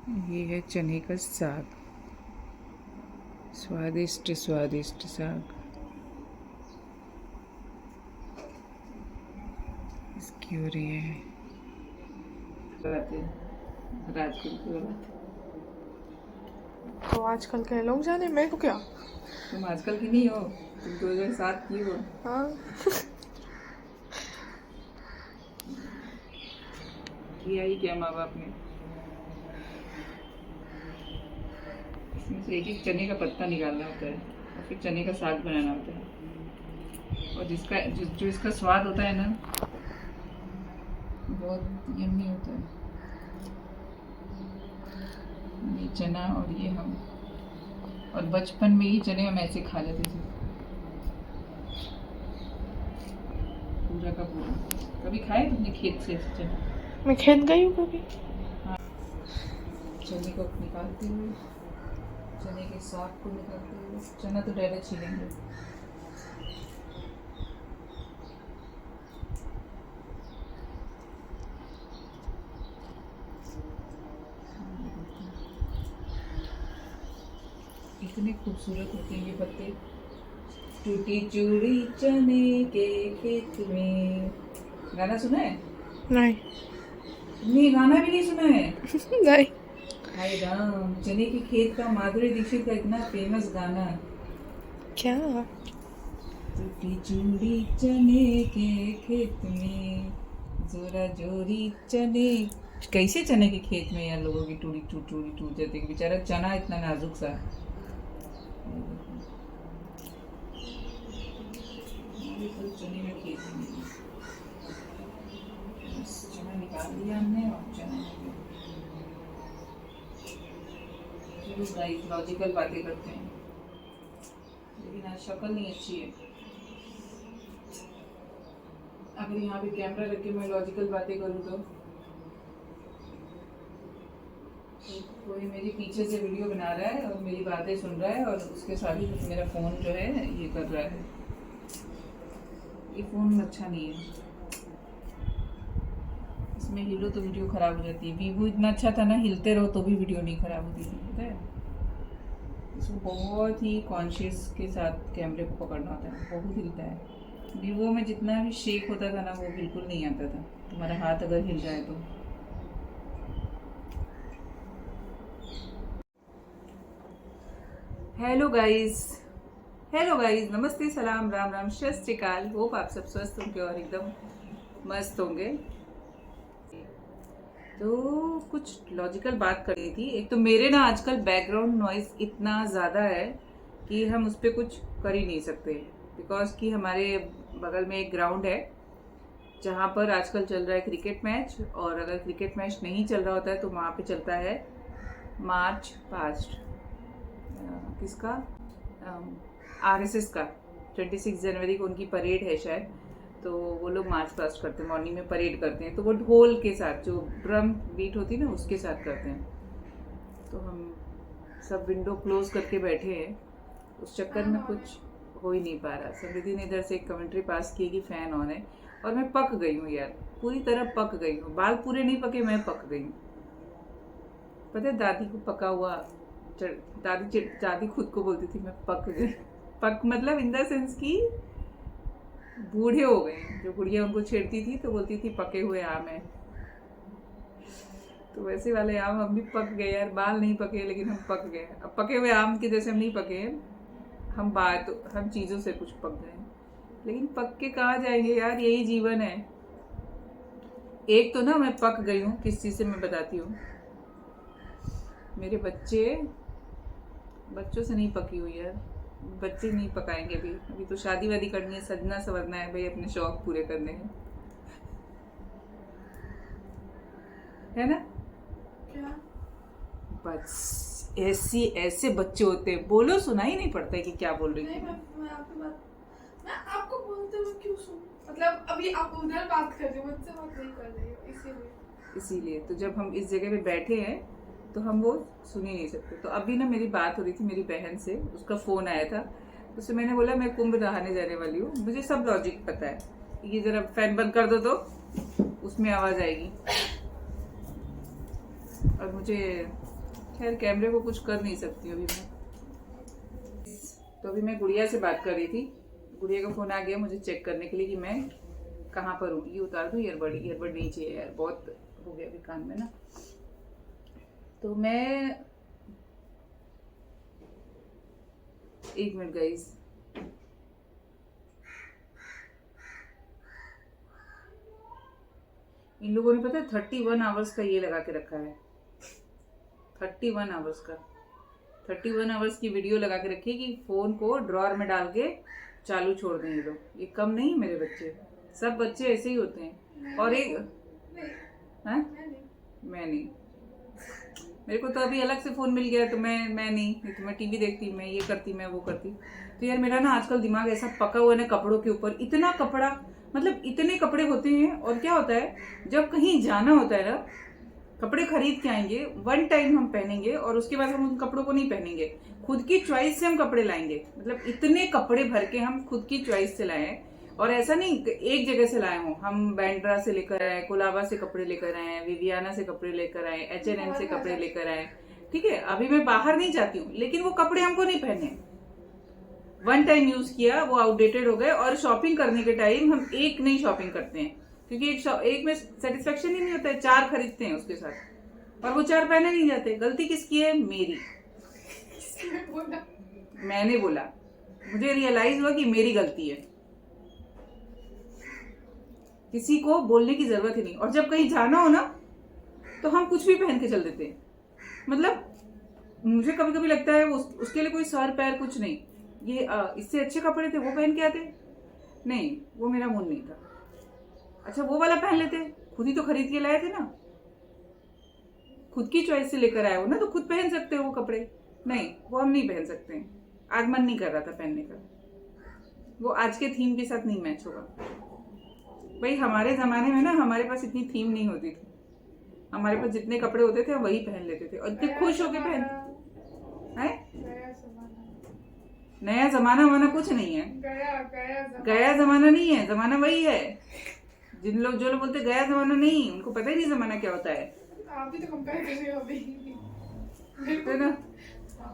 ये है चने का साग, स्वादिष्ट स्वादिष्ट साग। इसकी हो रही है रात को। तो आजकल के लोग जाने मेरे को क्या। तुम आजकल की नहीं हो, तुम 2007 की हो। हाँ। किया ही क्या माँ बाप ने। इसमें से एक एक चने का पत्ता निकालना होता है और फिर चने का साग बनाना होता है। और जो इसका स्वाद होता है ना, बहुत यम्मी होता है। ये चना और ये हम, और बचपन में ही चने हम ऐसे खा लेते थे पूरा का पूरा। कभी खाए तुमने खेत से चना? मैं खेत गई हूँ कभी। हाँ, चने को निकालते हुए, चने के साग को निकालते हुए, चना तो डायरेक्ट छीलेंगे। इतने खूबसूरत होते हैं ये पत्ते। टूटी चूड़ी चने के खेत में, गाना सुना है? नहीं। तुमने गाना भी नहीं सुना है? नहीं। हाय राम, चने के खेत का माधुरी दीक्षित का इतना फेमस गाना। क्या? टूटी चूड़ी चने के खेत में, जोरा जोरी चने। कैसे चने के खेत में यार लोगों की टूटी टूट जाती है। बेचारा चना इतना नाजुक सा। चने में खेत में चना निकाल दिया हमने और चना लॉजिकल बातें करते हैं, लेकिन आज शक्ल नहीं अच्छी है। अगर यहाँ पे कैमरा रख के मैं लॉजिकल बातें करूँ तो कोई मेरे पीछे से वीडियो बना रहा है और मेरी बातें सुन रहा है और उसके साथ ही मेरा फ़ोन जो है ये कर रहा है। ये फ़ोन अच्छा नहीं है, इसमें हिलो तो वीडियो ख़राब हो जाती है। वीवो इतना अच्छा था ना, हिलते रहो तो भी वीडियो नहीं ख़राब होती थी, पता है। इसको बहुत ही कॉन्शियस के साथ कैमरे को पकड़ना होता है, बहुत हिलता है। वीवो में जितना भी शेक होता था ना वो बिल्कुल नहीं आता था, तुम्हारा हाथ अगर हिल जाए तो। हेलो गाइस, नमस्ते, सलाम, राम राम, सत श्री अकाल। होप आप सब स्वस्थ होंगे और एकदम मस्त होंगे। तो कुछ लॉजिकल बात करनी थी। एक तो मेरे ना आजकल बैकग्राउंड नॉइज इतना ज़्यादा है कि हम उस पर कुछ कर ही नहीं सकते, बिकॉज कि हमारे बगल में एक ग्राउंड है जहाँ पर आजकल चल रहा है क्रिकेट मैच। और अगर क्रिकेट मैच नहीं चल रहा होता है तो वहाँ पे चलता है मार्च पास्ट, किसका, आरएसएस का। 26 जनवरी को उनकी परेड है शायद, तो वो लोग मार्च पास्ट करते हैं, मॉर्निंग में परेड करते हैं। तो वो ढोल के साथ, जो ड्रम बीट होती है ना, उसके साथ करते हैं। तो हम सब विंडो क्लोज करके बैठे हैं, उस चक्कर में कुछ हो ही नहीं पा रहा। समृद्धि ने इधर से एक कमेंट्री पास की कि फ़ैन ऑन है, और मैं पक गई हूँ यार, पूरी तरह पक गई हूँ। बाल पूरे नहीं पके, मैं पक गई हूँ। पता है दादी को पका हुआ, दादी खुद को बोलती थी मैं पक गई। पक मतलब इन द सेंस की बूढ़े हो गए। जो गुड़िया उनको छेड़ती थी तो बोलती थी पके हुए आम है, तो वैसे वाले आम हम भी पक गए यार। बाल नहीं पके लेकिन हम पक गए। अब पके हुए आम के जैसे हम नहीं पके, हम चीज़ों से कुछ पक गए, लेकिन पक के कहाँ जाएंगे यार, यही जीवन है। एक तो ना मैं पक गई हूँ किस चीज़ से, मैं बताती हूँ। मेरे बच्चों से नहीं पकी हुई यार, बच्चे नहीं पकाएंगे अभी। अभी तो शादी वादी करनी है, सजना संवरना है भाई, अपने शौक पूरे करने हैं, है ना। क्या? बस ऐसे बच्चे होते हैं, बोलो सुनाई नहीं पड़ता है कि क्या बोल रही नहीं, थी। मैं आपको बोलते हुए क्यों सुन, मतलब अभी आप उधर बात कर रहे हो, मुझसे बात नहीं कर रही हो, इसीलिए तो जब हम इस जगह पे बैठे हैं तो हम वो सुन ही नहीं सकते। तो अभी ना मेरी बात हो रही थी मेरी बहन से, उसका फ़ोन आया था, उससे मैंने बोला मैं कुंभ नहाने जाने वाली हूँ। मुझे सब लॉजिक पता है, ये ज़रा फैन बंद कर दो तो उसमें आवाज़ आएगी, और मुझे खैर कैमरे को कुछ कर नहीं सकती अभी मैं। तो अभी मैं गुड़िया से बात कर रही थी, गुड़िया का फोन आ गया मुझे चेक करने के लिए कि मैं कहाँ पर हूँ। ये उतार दूँ ईयरबड, ईयरबड नहीं चाहिए यार, बहुत हो गया अभी कान में ना। तो मैं एक मिनट गाइस, इन लोगों ने पता है 31 आवर्स का ये लगा के रखा है, 31 आवर्स का, 31 आवर्स की वीडियो लगा के रखी है कि फोन को ड्रॉअर में डाल के चालू छोड़ दें ये लोग। ये कम नहीं मेरे बच्चे, सब बच्चे ऐसे ही होते हैं। और एक हैं, मैं नहीं, मेरे को तो अभी अलग से फोन मिल गया तो मैं नहीं तो मैं टीवी देखती, मैं ये करती, मैं वो करती। तो यार मेरा ना आजकल दिमाग ऐसा पका हुआ है ना कपड़ों के ऊपर, इतना कपड़ा, मतलब इतने कपड़े होते हैं। और क्या होता है जब कहीं जाना होता है ना, कपड़े खरीद के आएंगे, वन टाइम हम पहनेंगे और उसके बाद हम उन कपड़ों को नहीं पहनेंगे, खुद की चॉइस से हम कपड़े लाएंगे। मतलब इतने कपड़े भर के हम खुद की चॉइस से लाए, और ऐसा नहीं एक जगह से लाए हों, हम बैंड्रा से लेकर आए, कोलाबा से कपड़े लेकर आए, विवियाना से कपड़े लेकर आए, H&M से कपड़े लेकर आए। ठीक है, अभी मैं बाहर नहीं जाती हूँ, लेकिन वो कपड़े हमको नहीं पहने, वन टाइम यूज किया, वो आउटडेटेड हो गए। और शॉपिंग करने के टाइम हम एक नहीं शॉपिंग करते हैं, क्योंकि एक में सेटिस्फेक्शन ही नहीं होता है, 4 खरीदते हैं उसके साथ, और वो 4 पहने नहीं जाते। गलती किसकी है? मेरी। मैंने बोला, मुझे रियलाइज हुआ कि मेरी गलती है, किसी को बोलने की जरूरत ही नहीं। और जब कहीं जाना हो ना तो हम कुछ भी पहन के चल देते हैं। मतलब मुझे कभी कभी लगता है उसके लिए कोई सर पैर कुछ नहीं, ये इससे अच्छे कपड़े थे वो पहन के आते, नहीं वो मेरा मूड नहीं था। अच्छा वो वाला पहन लेते, खुद ही तो खरीद के लाए थे ना, खुद की चॉइस से लेकर आए हो ना, तो खुद पहन सकते हो वो कपड़े। नहीं, वो हम नहीं पहन सकते हैं, आज मन नहीं कर रहा था पहनने का, वो आज के थीम के साथ नहीं मैच होगा। भाई हमारे जमाने में ना हमारे पास इतनी थीम नहीं होती थी, हमारे पास जितने कपड़े होते थे हम वही पहन लेते थे और इतने खुश होके पहन है। नया जमाना वाना कुछ नहीं है, गया जमाना नहीं है, जमाना वही है। जो लोग बोलते गया जमाना नहीं, उनको पता ही नहीं जमाना क्या होता है। आप भी तो कंपेयर कर रहे हो अभी, तो ना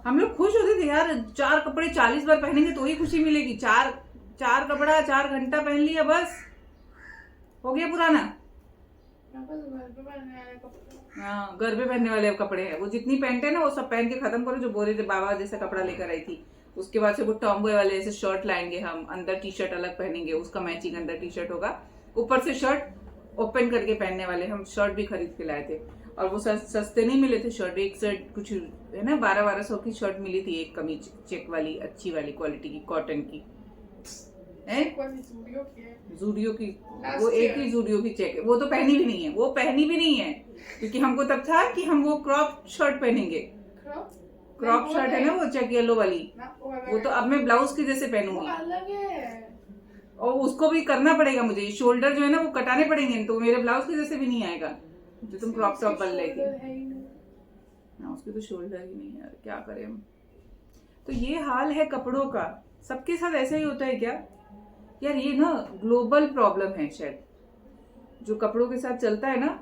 हम लोग खुश होते थे यार, 4 कपड़े 40 बार पहनेंगे तो ही खुशी मिलेगी। 4 कपड़ा 4 घंटा पहन लिया, बस हो गया पुराना। हाँ, घर पे पहनने वाले कपड़े हैं वो, जितनी पैंट है ना वो सब पहन के खत्म करो। जो बोले थे बाबा जैसा कपड़ा लेकर आई थी, उसके बाद से वो टॉम्बॉय वाले ऐसे शर्ट लाएंगे हम, अंदर टी शर्ट अलग पहनेंगे, उसका मैचिंग अंदर टी शर्ट होगा, ऊपर से शर्ट ओपन करके पहनने वाले हम शर्ट भी खरीद के लाए थे। और वो सस्ते नहीं मिले थे शर्ट, एक शर्ट कुछ है ना 1200 की शर्ट मिली थी, एक कमीज चेक वाली अच्छी वाली क्वालिटी की, कॉटन की है, जूडियो की। वो एक ही जूडियो की चेक है, वो तो पहनी भी नहीं है, वो पहनी भी नहीं है, क्योंकि हमको तब था कि हम वो क्रॉप शर्ट पहनेंगे। क्रॉप शर्ट है ना वो चेक येलो वाली, वो तो अब मैं ब्लाउज की जैसे पहनूंगी, और उसको भी करना पड़ेगा मुझे, शोल्डर जो है ना वो कटाने पड़ेंगे, तो मेरे ब्लाउज के जैसे भी नहीं आएगा जो तुम क्रॉप टॉप बन लेगी ना, उसकी तो शोल्डर ही नहीं है यार, क्या करें हम। तो ये हाल है कपड़ों का, सबके साथ ऐसा ही होता है क्या यार? ये ना ग्लोबल प्रॉब्लम है शायद, जो कपड़ों के साथ चलता है ना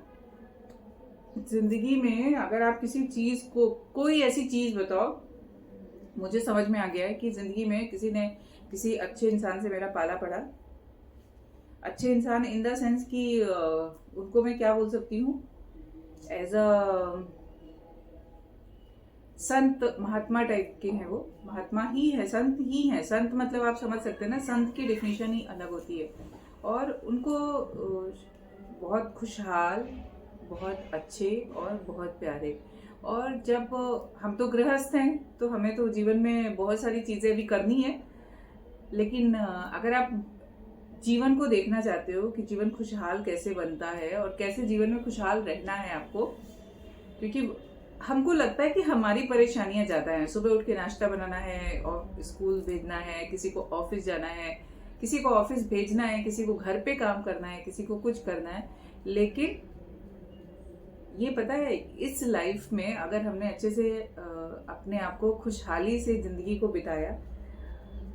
जिंदगी में। अगर आप किसी चीज को, कोई ऐसी चीज बताओ, मुझे समझ में आ गया है कि जिंदगी में किसी अच्छे इंसान से मेरा पाला पड़ा। अच्छे इंसान इन द सेंस कि उनको मैं क्या बोल सकती हूँ, as a Sant Mahatma type के हैं वो, महात्मा ही है, संत ही है। संत मतलब आप समझ सकते हैं ना, संत की डेफिनेशन ही अलग होती है। और उनको बहुत खुशहाल, बहुत अच्छे और बहुत प्यारे। और जब हम तो गृहस्थ हैं तो हमें तो जीवन में बहुत सारी चीजें भी करनी है, लेकिन अगर आप जीवन को देखना चाहते हो कि जीवन खुशहाल कैसे बनता है और कैसे जीवन में खुशहाल रहना है आपको, क्योंकि हमको लगता है कि हमारी परेशानियां ज्यादा हैं। सुबह उठ के नाश्ता बनाना है और स्कूल भेजना है, किसी को ऑफिस जाना है, किसी को ऑफिस भेजना है, किसी को घर पे काम करना है, किसी को कुछ करना है। लेकिन ये पता है इस लाइफ में अगर हमने अच्छे से अपने आप को खुशहाली से जिंदगी को बिताया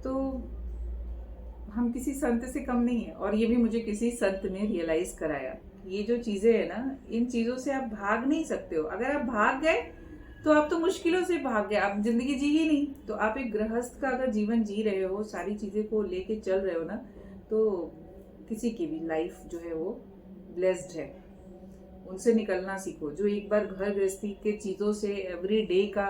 तो हम किसी संत से कम नहीं है। और ये भी मुझे किसी संत ने रियलाइज कराया। ये जो चीजें है ना, इन चीजों से आप भाग नहीं सकते हो। अगर आप भाग गए तो आप तो मुश्किलों से भाग गए, आप जिंदगी जी ही नहीं। तो आप एक गृहस्थ का अगर जीवन जी रहे हो, सारी चीजें को लेके चल रहे हो ना, तो किसी की भी लाइफ जो है वो ब्लेस्ड है। उनसे निकलना सीखो। जो एक बार घर गृहस्थी के चीजों से एवरी डे का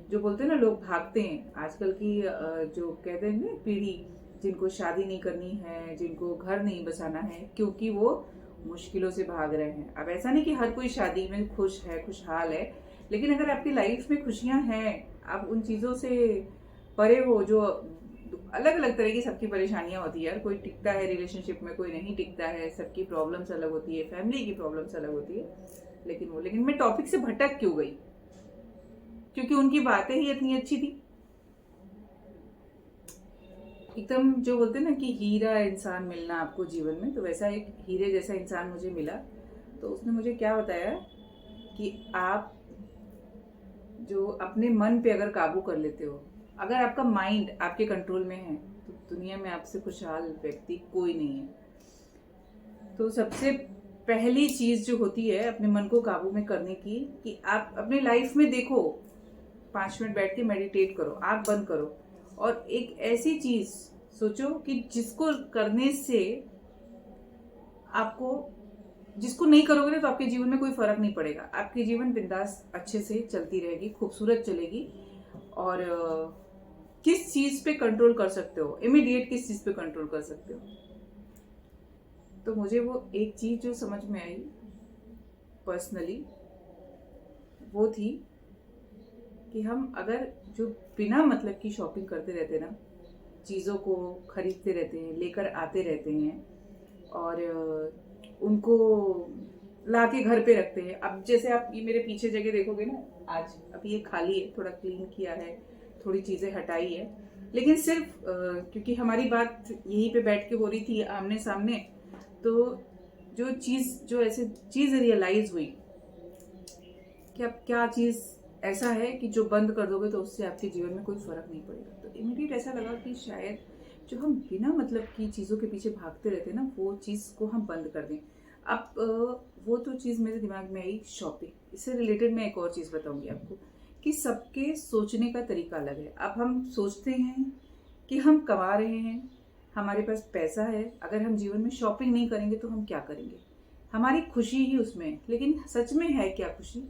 जो बोलते हैं ना, लोग भागते हैं आजकल की जो कहते हैं ना पीढ़ी, जिनको शादी नहीं करनी है, जिनको घर नहीं बसाना है, क्योंकि वो मुश्किलों से भाग रहे हैं। अब ऐसा नहीं कि हर कोई शादी में खुश है, खुशहाल है, लेकिन अगर आपकी लाइफ में खुशियां हैं, आप उन चीजों से परे हो, जो अलग अलग तरह की सबकी परेशानियां होती है यार। कोई टिकता है रिलेशनशिप में, कोई नहीं टिकता है, सबकी प्रॉब्लम्स अलग होती है, फैमिली की प्रॉब्लम्स अलग होती है। लेकिन मैं टॉपिक से भटक क्यों गई? क्योंकि उनकी बातें ही इतनी अच्छी थी, एकदम जो बोलते हैं ना कि हीरा इंसान मिलना आपको जीवन में, तो वैसा एक हीरे जैसा इंसान मुझे मिला। तो उसने मुझे क्या बताया कि आप जो अपने मन पे अगर काबू कर लेते हो, अगर आपका माइंड आपके कंट्रोल में है, तो दुनिया में आपसे खुशहाल व्यक्ति कोई नहीं है। तो सबसे पहली चीज जो होती है अपने मन को काबू में करने की, कि आप अपने लाइफ में देखो, 5 मिनट बैठ के मेडिटेट करो, आंख बंद करो और एक ऐसी चीज सोचो कि जिसको करने से आपको, जिसको नहीं करोगे ना तो आपके जीवन में कोई फर्क नहीं पड़ेगा। आपकी जीवन बिंदास अच्छे से चलती रहेगी, खूबसूरत चलेगी। और किस चीज पे कंट्रोल कर सकते हो, इमीडिएट किस चीज पे कंट्रोल कर सकते हो। तो मुझे वो एक चीज जो समझ में आई पर्सनली, वो थी कि हम अगर जो बिना मतलब की शॉपिंग करते रहते ना, चीज़ों को खरीदते रहते हैं, लेकर आते रहते हैं और उनको लाके घर पे रखते हैं। अब जैसे आप ये मेरे पीछे जगह देखोगे ना, आज अभी ये खाली है, थोड़ा क्लीन किया है, थोड़ी चीज़ें हटाई है, लेकिन सिर्फ क्योंकि हमारी बात यहीं पे बैठ के हो रही थी आमने सामने, तो जो ऐसे चीज़ रियलाइज हुई कि अब क्या चीज़ ऐसा है कि जो बंद कर दोगे तो उससे आपके जीवन में कोई फर्क नहीं पड़ेगा। तो इमीडिएट ऐसा लगा कि शायद जो हम बिना मतलब की चीज़ों के पीछे भागते रहते हैं ना, वो चीज़ को हम बंद कर दें। अब वो तो चीज़ मेरे दिमाग में आई शॉपिंग। इससे रिलेटेड मैं एक और चीज़ बताऊंगी आपको कि सबके सोचने का तरीका अलग है। अब हम सोचते हैं कि हम कमा रहे हैं, हमारे पास पैसा है, अगर हम जीवन में शॉपिंग नहीं करेंगे तो हम क्या करेंगे? हमारी खुशी ही उसमें है। लेकिन सच में है क्या खुशी?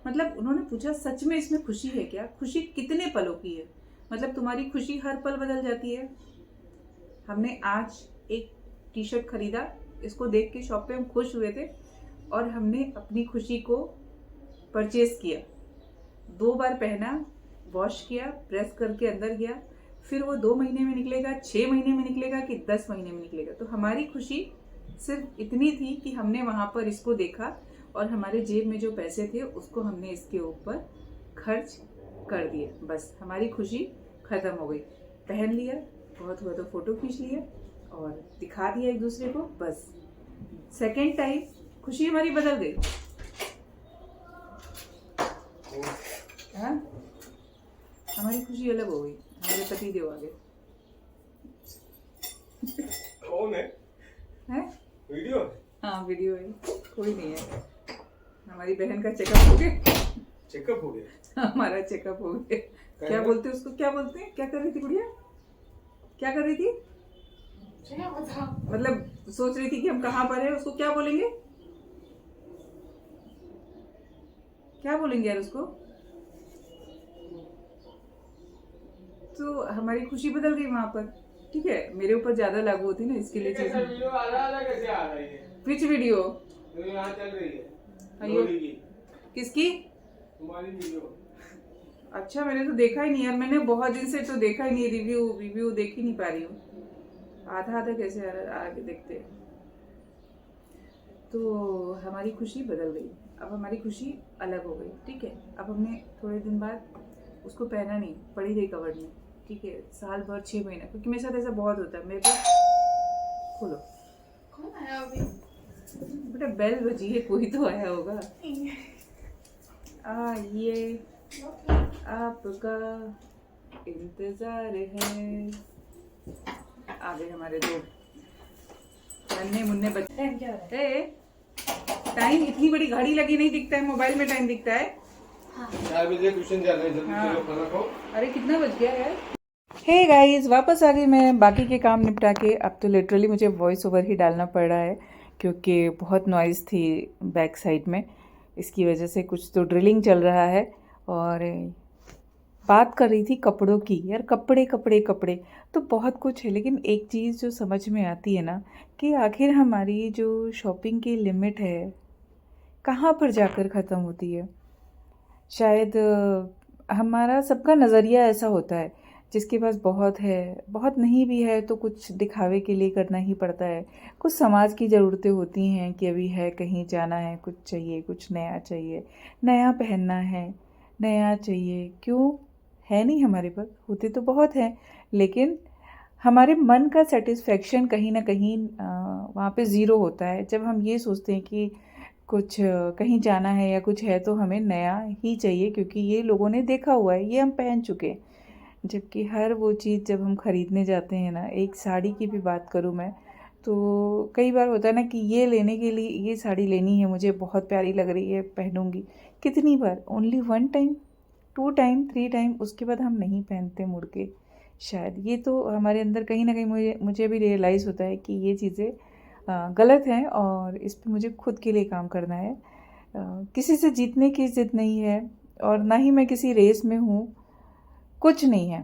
मतलब उन्होंने पूछा सच में इसमें खुशी है क्या? खुशी कितने पलों की है? मतलब तुम्हारी खुशी हर पल बदल जाती है। हमने आज एक टी शर्ट खरीदा, इसको देख के शॉप पे हम खुश हुए थे और हमने अपनी खुशी को परचेज किया, 2 बार पहना, वॉश किया, प्रेस करके अंदर गया, फिर वो 2 महीने में निकलेगा, 6 महीने में निकलेगा कि 10 महीने में निकलेगा। तो हमारी खुशी सिर्फ इतनी थी कि हमने वहां पर इसको देखा और हमारे जेब में जो पैसे थे उसको हमने इसके ऊपर खर्च कर दिए। बस हमारी खुशी खत्म हो गई। पहन लिया, बहुत हुआ तो फोटो खींच लिया और दिखा दिया एक दूसरे को, बस सेकेंड टाइम खुशी हमारी बदल गई। हाँ, हमारी खुशी अलग हो गई, हमारे पति देव आ गए। कौन है? हैं? वीडियो? हाँ वीडियो है, कोई नहीं है। हमारी बहन का चेकअप हो गया। चेकअप हो गया? हमारा चेकअप हो गया। क्या बोलते हैं उसको, क्या बोलते हैं? क्या कर रही थी गुड़िया? क्या कर रही थी? क्या पता? मतलब सोच रही थी कि हम कहाँ पर हैं, उसको क्या बोलेंगे? क्या बोलेंगे यार उसको? तो हमारी खुशी बदल गई वहां पर। ठीक है, मेरे ऊपर ज्यादा लागू होती ना, इसके लिए चीज। वीडियो आ रहा है, कैसे आ रही है? विच वीडियो? जो यहाँ चल रही है अयो, लोरी की, किसकी? तुम्हारी वीडियो। अच्छा, मैंने तो देखा ही नहीं यार, मैंने बहुत दिन से तो देखा ही नहीं, रिव्यू देख ही नहीं पा रही हूँ। आधा आधा कैसे आगे देखते हैं। तो हमारी खुशी बदल गई, अब हमारी खुशी अलग हो गई। ठीक है, अब हमने थोड़े दिन बाद उसको पहना नहीं, पड़ी रही कवर्ड में। ठीक है, साल भर 6 महीना, क्योंकि मेरे साथ ऐसा बहुत होता है। मेरे पास खोलो, कौन आया अभी? बेटा बेल बजी है, कोई तो आया होगा। ये आपका इंतजार है। आ गए हमारे 2 नन्हे मुन्ने बच्चे। क्या हो रहा है? टाइम इतनी बड़ी घड़ी लगी नहीं दिखता है, मोबाइल में टाइम दिखता है। हाँ 4 बजे ट्यूशन जाना है, जल्दी हाँ। चलो खाना खाओ। अरे कितना बज गया यार। हे गाइस, वापस आ गई मैं बाकी के काम निपटा के। अब तो लिटरली मुझे वॉइस ओवर ही डालना पड़ रहा है क्योंकि बहुत नॉइज़ थी बैक साइड में। इसकी वजह से कुछ तो ड्रिलिंग चल रहा है। और बात कर रही थी कपड़ों की। यार कपड़े कपड़े कपड़े तो बहुत कुछ है, लेकिन एक चीज़ जो समझ में आती है ना कि आखिर हमारी जो शॉपिंग की लिमिट है कहाँ पर जाकर ख़त्म होती है। शायद हमारा सबका नज़रिया ऐसा होता है, जिसके पास बहुत है, बहुत नहीं भी है तो कुछ दिखावे के लिए करना ही पड़ता है। कुछ समाज की ज़रूरतें होती हैं कि अभी है, कहीं जाना है, कुछ चाहिए, कुछ नया चाहिए, नया पहनना है, नया चाहिए। क्यों है नहीं हमारे पास? होते तो बहुत हैं, लेकिन हमारे मन का सेटिस्फेक्शन कहीं ना कहीं वहाँ पे ज़ीरो होता है जब हम ये सोचते हैं कि कुछ कहीं जाना है या कुछ है तो हमें नया ही चाहिए, क्योंकि ये लोगों ने देखा हुआ है, ये हम पहन चुके हैं। जबकि हर वो चीज़ जब हम ख़रीदने जाते हैं ना, एक साड़ी की भी बात करूँ मैं, तो कई बार होता है ना कि ये लेने के लिए ये साड़ी लेनी है, मुझे बहुत प्यारी लग रही है, पहनूंगी। कितनी बार? ओनली 1 टाइम, 2 टाइम, 3 टाइम, उसके बाद हम नहीं पहनते मुड़ के। शायद ये तो हमारे अंदर कहीं ना कहीं मुझे भी रियलाइज़ होता है कि ये चीज़ें गलत हैं और इस पे मुझे खुद के लिए काम करना है। किसी से जीतने की ज़िद नहीं है और ना ही मैं किसी रेस में हूँ, कुछ नहीं है।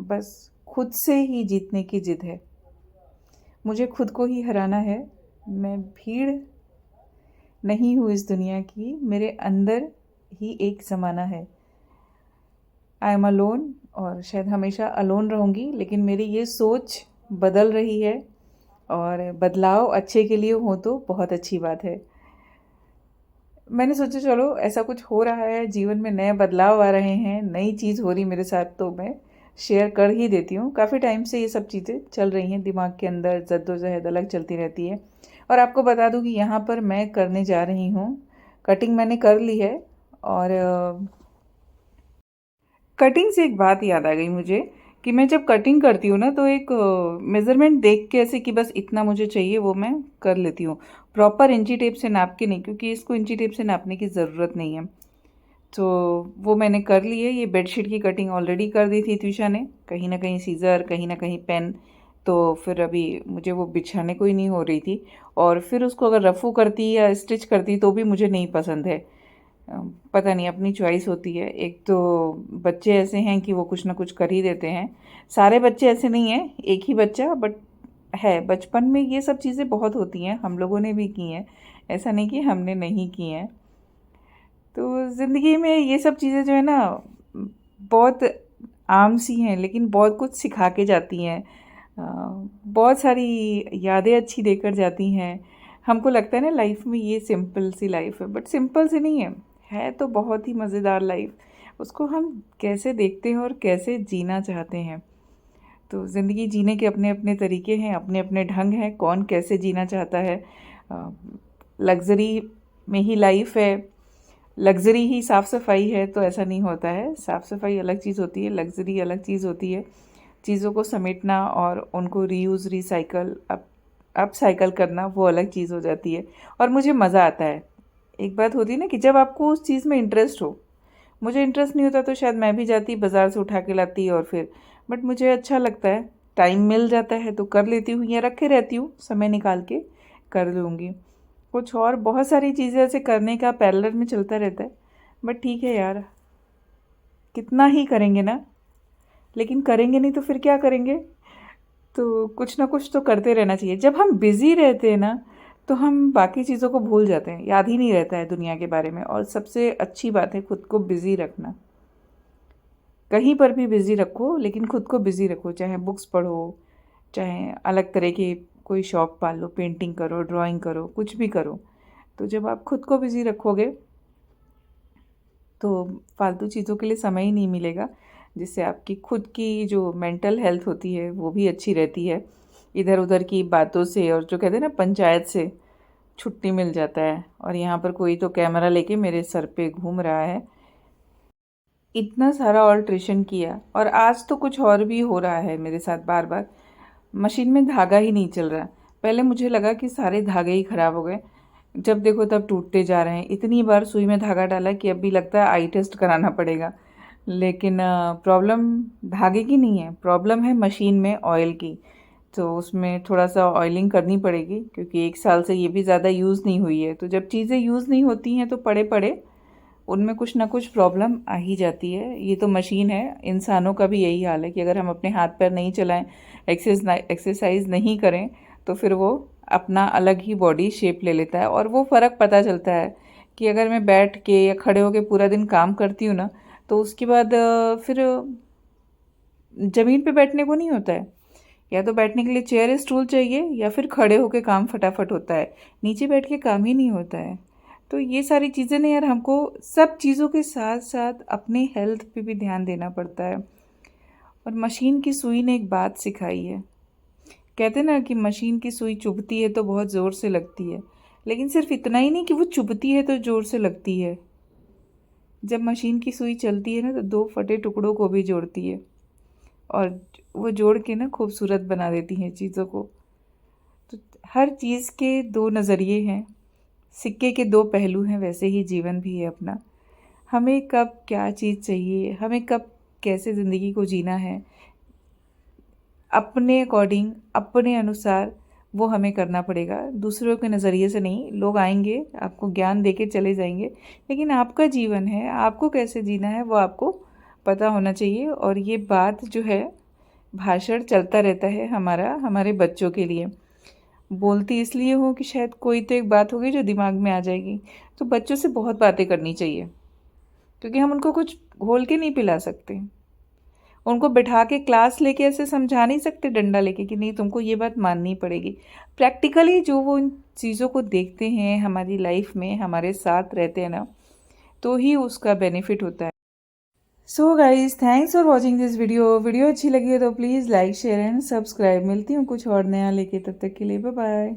बस खुद से ही जीतने की ज़िद है। मुझे खुद को ही हराना है। मैं भीड़ नहीं हूँ इस दुनिया की, मेरे अंदर ही एक ज़माना है। आई एम अलोन और शायद हमेशा अलोन रहूँगी, लेकिन मेरी ये सोच बदल रही है और बदलाव अच्छे के लिए हो तो बहुत अच्छी बात है। मैंने सोचा चलो ऐसा कुछ हो रहा है, जीवन में नए बदलाव आ रहे हैं, नई चीज़ हो रही मेरे साथ, तो मैं शेयर कर ही देती हूँ। काफ़ी टाइम से ये सब चीज़ें चल रही हैं दिमाग के अंदर, जद्दोजहद अलग चलती रहती है। और आपको बता दूँ कि यहाँ पर मैं करने जा रही हूँ, कटिंग मैंने कर ली है। और कटिंग से एक बात याद आ गई मुझे कि मैं जब कटिंग करती हूँ ना तो एक मेज़रमेंट देख के, ऐसे कि बस इतना मुझे चाहिए वो मैं कर लेती हूँ। प्रॉपर इंची टेप से नाप के नहीं, क्योंकि इसको इंची टेप से नापने की ज़रूरत नहीं है। तो वो मैंने कर ली है। ये बेडशीट की कटिंग ऑलरेडी कर दी थी त्विषा ने, कहीं ना कहीं सीज़र, कहीं ना कहीं पेन। तो फिर अभी मुझे वो बिछाने को ही नहीं हो रही थी। और फिर उसको अगर रफ़ू करती या स्टिच करती तो भी मुझे नहीं पसंद है। पता नहीं, अपनी चॉइस होती है। एक तो बच्चे ऐसे हैं कि वो कुछ ना कुछ कर ही देते हैं। सारे बच्चे ऐसे नहीं हैं, एक ही बच्चा, बट है बचपन में ये सब चीज़ें बहुत होती हैं, हम लोगों ने भी की हैं, ऐसा नहीं कि हमने नहीं की हैं। तो ज़िंदगी में ये सब चीज़ें जो है ना बहुत आम सी हैं, लेकिन बहुत कुछ सिखा के जाती हैं। बहुत सारी यादें अच्छी देकर जाती हैं। हमको लगता है ना लाइफ में ये सिंपल सी लाइफ है, बट सिंपल सी नहीं है तो बहुत ही मज़ेदार लाइफ। उसको हम कैसे देखते हैं और कैसे जीना चाहते हैं। तो ज़िंदगी जीने के अपने अपने तरीके हैं, अपने अपने ढंग हैं, कौन कैसे जीना चाहता है। लग्ज़री में ही लाइफ है, लग्ज़री ही साफ़ सफाई है, तो ऐसा नहीं होता है। साफ़ सफाई अलग चीज़ होती है, लग्ज़री अलग चीज़ होती है। चीज़ों को समेटना और उनको रीयूज़, रिसाइकल, अपसाइकल करना, वो अलग चीज़ हो जाती है और मुझे मज़ा आता है। एक बात होती है ना कि जब आपको उस चीज़ में इंटरेस्ट हो। मुझे इंटरेस्ट नहीं होता तो शायद मैं भी जाती बाज़ार से उठा के लाती और फिर, बट मुझे अच्छा लगता है, टाइम मिल जाता है तो कर लेती हूँ या रखे रहती हूँ, समय निकाल के कर लूँगी। कुछ और बहुत सारी चीज़ें ऐसे करने का पैरेलल में चलता रहता है, बट ठीक है यार, कितना ही करेंगे ना, लेकिन करेंगे नहीं तो फिर क्या करेंगे। तो कुछ ना कुछ तो करते रहना चाहिए। जब हम बिज़ी रहते हैं ना तो हम बाकी चीज़ों को भूल जाते हैं, याद ही नहीं रहता है दुनिया के बारे में। और सबसे अच्छी बात है खुद को बिज़ी रखना। कहीं पर भी बिज़ी रखो, लेकिन खुद को बिज़ी रखो। चाहे बुक्स पढ़ो, चाहे अलग तरह के कोई शौक़ पाल लो, पेंटिंग करो, ड्राइंग करो, कुछ भी करो। तो जब आप खुद को बिज़ी रखोगे तो फालतू चीज़ों के लिए समय ही नहीं मिलेगा, जिससे आपकी खुद की जो मेंटल हेल्थ होती है वो भी अच्छी रहती है। इधर उधर की बातों से और जो कहते हैं ना पंचायत से छुट्टी मिल जाता है। और यहाँ पर कोई तो कैमरा लेके मेरे सर पे घूम रहा है। इतना सारा ऑल्ट्रेशन किया और आज तो कुछ और भी हो रहा है मेरे साथ। बार बार मशीन में धागा ही नहीं चल रहा। पहले मुझे लगा कि सारे धागे ही ख़राब हो गए, जब देखो तब टूटते जा रहे हैं। इतनी बार सुई में धागा डाला कि अब भी लगता है आई टेस्ट कराना पड़ेगा। लेकिन प्रॉब्लम धागे की नहीं है, प्रॉब्लम है मशीन में ऑयल की। तो उसमें थोड़ा सा ऑयलिंग करनी पड़ेगी, क्योंकि 1 साल से ये भी ज़्यादा यूज़ नहीं हुई है। तो जब चीज़ें यूज़ नहीं होती हैं तो पड़े पड़े उनमें कुछ ना कुछ प्रॉब्लम आ ही जाती है। ये तो मशीन है, इंसानों का भी यही हाल है कि अगर हम अपने हाथ पैर नहीं चलाएं, एक्सरसाइज नहीं करें, तो फिर वो अपना अलग ही बॉडी शेप ले लेता है। और वो फ़र्क पता चलता है कि अगर मैं बैठ के या खड़े होके पूरा दिन काम करती हूँ ना, तो उसके बाद फिर ज़मीन पे बैठने को नहीं होता है। या तो बैठने के लिए चेयर स्टूल चाहिए, या फिर खड़े होके काम फटाफट होता है। नीचे बैठ के काम ही नहीं होता है। तो ये सारी चीज़ें ना यार, हमको सब चीज़ों के साथ साथ अपनी हेल्थ पे भी ध्यान देना पड़ता है। और मशीन की सुई ने एक बात सिखाई है। कहते ना कि मशीन की सुई चुभती है तो बहुत ज़ोर से लगती है, लेकिन सिर्फ इतना ही नहीं कि वो चुभती है तो ज़ोर से लगती है। जब मशीन की सुई चलती है ना, तो 2 फटे टुकड़ों को भी जोड़ती है, और वो जोड़ के ना खूबसूरत बना देती हैं चीज़ों को। तो हर चीज़ के 2 नज़रिए हैं, सिक्के के 2 पहलू हैं, वैसे ही जीवन भी है अपना। हमें कब क्या चीज़ चाहिए, हमें कब कैसे ज़िंदगी को जीना है, अपने अकॉर्डिंग, अपने अनुसार वो हमें करना पड़ेगा, दूसरों के नज़रिए से नहीं। लोग आएंगे, आपको ज्ञान दे के चले जाएंगे, लेकिन आपका जीवन है, आपको कैसे जीना है वो आपको पता होना चाहिए। और ये बात जो है, भाषण चलता रहता है हमारा, हमारे बच्चों के लिए। बोलती इसलिए हूँ कि शायद कोई तो एक बात होगी जो दिमाग में आ जाएगी। तो बच्चों से बहुत बातें करनी चाहिए, क्योंकि हम उनको कुछ घोल के नहीं पिला सकते। उनको बिठा के क्लास लेके ऐसे समझा नहीं सकते डंडा लेके कि नहीं तुमको ये बात माननी पड़ेगी। प्रैक्टिकली जो वो इन चीज़ों को देखते हैं, हमारी लाइफ में हमारे साथ रहते हैं ना, तो ही उसका बेनिफिट होता है। So guys, thanks for watching this video अच्छी लगी है तो please like share and subscribe. मिलती हूँ कुछ और नया लेके, तब तक के लिए बाय बाय।